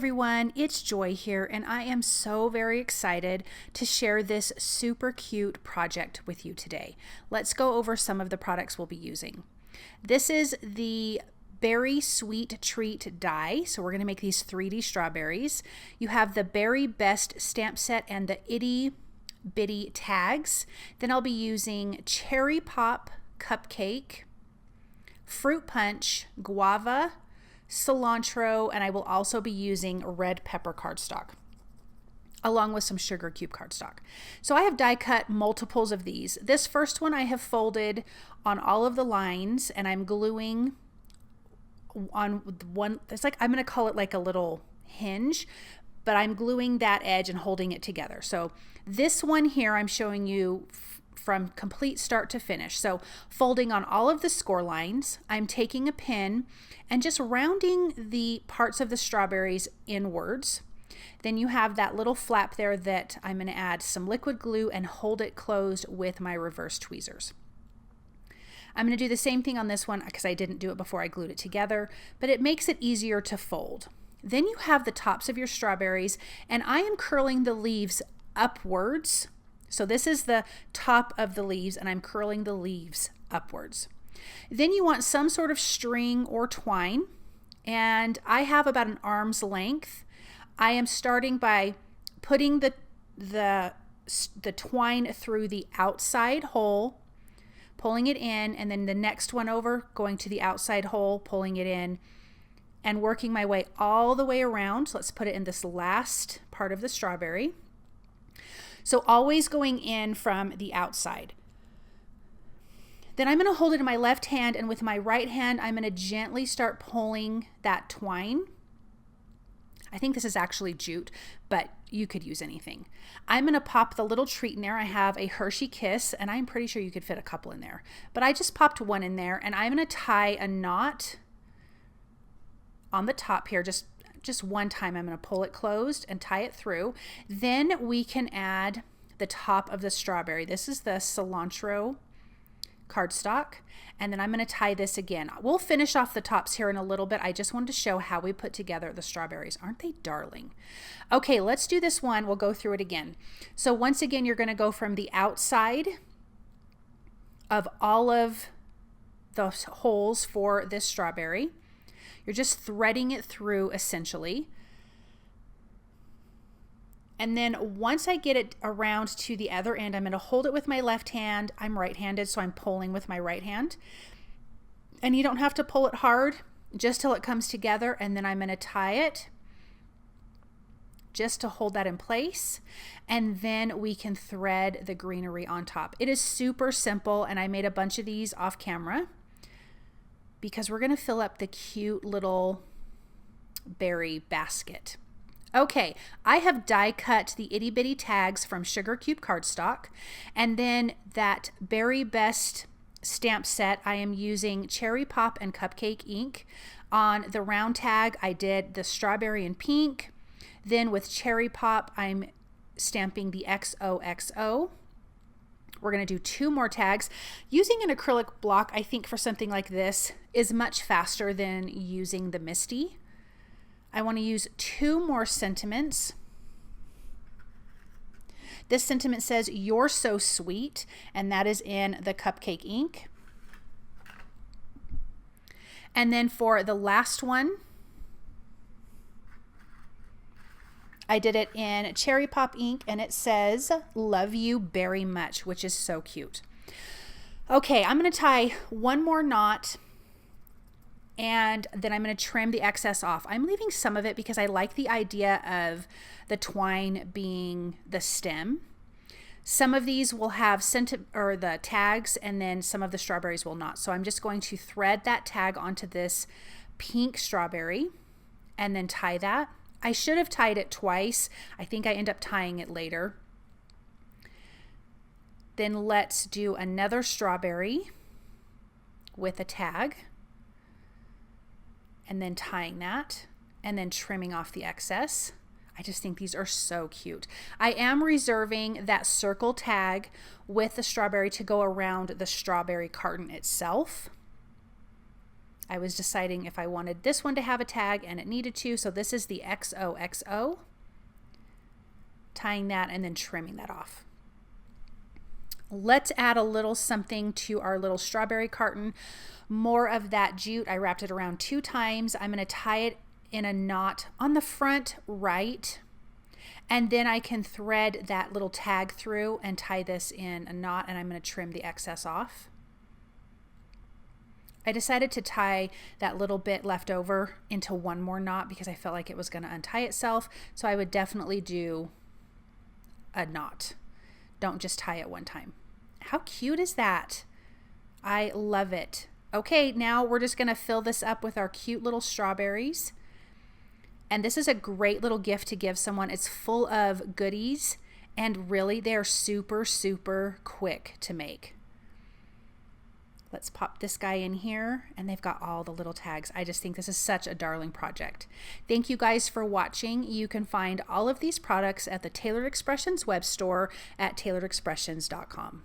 everyone, it's Joy here, and I am so very excited to share this super cute project with you today. Let's go over some of the products we'll be using. This is the Berry Sweet Treat die, so we're going to make these 3D strawberries. You have the Berry Best stamp set and the Itty Bitty tags. Then I'll be using Cherry Pop Cupcake, Fruit Punch, Guava, cilantro, and I will also be using red pepper cardstock along with some sugar cube cardstock. So I have die cut multiples of these. This first one I have folded on all of the lines and I'm gluing on one. It's like, I'm going to call it like a little hinge, but I'm gluing that edge and holding it together. So this one here I'm showing you from complete start to finish. So folding on all of the score lines, I'm taking a pin and just rounding the parts of the strawberries inwards. Then you have that little flap there that I'm going to add some liquid glue and hold it closed with my reverse tweezers. I'm going to do the same thing on this one because I didn't do it before I glued it together, but it makes it easier to fold. Then you have the tops of your strawberries, and I am curling the leaves upwards. So this is the top of the leaves, and I'm curling the leaves upwards. Then you want some sort of string or twine, and I have about an arm's length. I am starting by putting the twine through the outside hole, pulling it in, and then the next one over, going to the outside hole, pulling it in, and working my way all the way around. So let's put it in this last part of the strawberry. So always going in from the outside. Then I'm going to hold it in my left hand, and with my right hand, I'm going to gently start pulling that twine. I think this is actually jute, but you could use anything. I'm going to pop the little treat in there. I have a Hershey Kiss, and I'm pretty sure you could fit a couple in there, but I just popped one in there, and I'm going to tie a knot on the top here. Just one time I'm going to pull it closed and tie it through. Then we can add the top of the strawberry. This is the cilantro cardstock, and then I'm going to tie this again. We'll finish off the tops here in a little bit. I just wanted to show how we put together the strawberries. Aren't they darling? Okay, let's do this one. We'll go through it again. So once again, you're going to go from the outside of all of the holes for this strawberry. You're just threading it through essentially. And then once I get it around to the other end, I'm going to hold it with my left hand. I'm right-handed, so I'm pulling with my right hand. And you don't have to pull it hard, just till it comes together. And then I'm going to tie it just to hold that in place. And then we can thread the greenery on top. It is super simple, and I made a bunch of these off camera because we're going to fill up the cute little berry basket. Okay, I have die cut the itty bitty tags from sugar cube cardstock, and then that Berry Best stamp set, I am using Cherry Pop and Cupcake ink. On the round tag, I did the strawberry and pink. Then with Cherry Pop, I'm stamping the XOXO. We're going to do 2 more tags. Using an acrylic block, I think for something like this is much faster than using the Misty. I want to use 2 more sentiments. This sentiment says, "You're so sweet," and that is in the Cupcake ink. And then for the last one, I did it in Cherry Pop ink, and it says, "Love you very much," which is so cute. Okay, I'm going to tie one more knot, and then I'm going to trim the excess off. I'm leaving some of it because I like the idea of the twine being the stem. Some of these will have the tags, and then some of the strawberries will not. So I'm just going to thread that tag onto this pink strawberry and then tie that. I should have tied it twice. I think I end up tying it later. Then let's do another strawberry with a tag, and then tying that, and then trimming off the excess. I just think these are so cute. I am reserving that circle tag with the strawberry to go around the strawberry carton itself. I was deciding if I wanted this one to have a tag, and it needed to, so this is the XOXO. Tying that and then trimming that off. Let's add a little something to our little strawberry carton. More of that jute. I wrapped it around 2 times. I'm going to tie it in a knot on the front right, and then I can thread that little tag through and tie this in a knot, and I'm going to trim the excess off. I decided to tie that little bit left over into one more knot because I felt like it was going to untie itself, so I would definitely do a knot. Don't just tie it one time. How cute is that? I love it. Okay, now we're just going to fill this up with our cute little strawberries. And this is a great little gift to give someone. It's full of goodies, and really they're super, super quick to make. Let's pop this guy in here, and they've got all the little tags. I just think this is such a darling project. Thank you guys for watching. You can find all of these products at the Tailored Expressions web store at tailoredexpressions.com.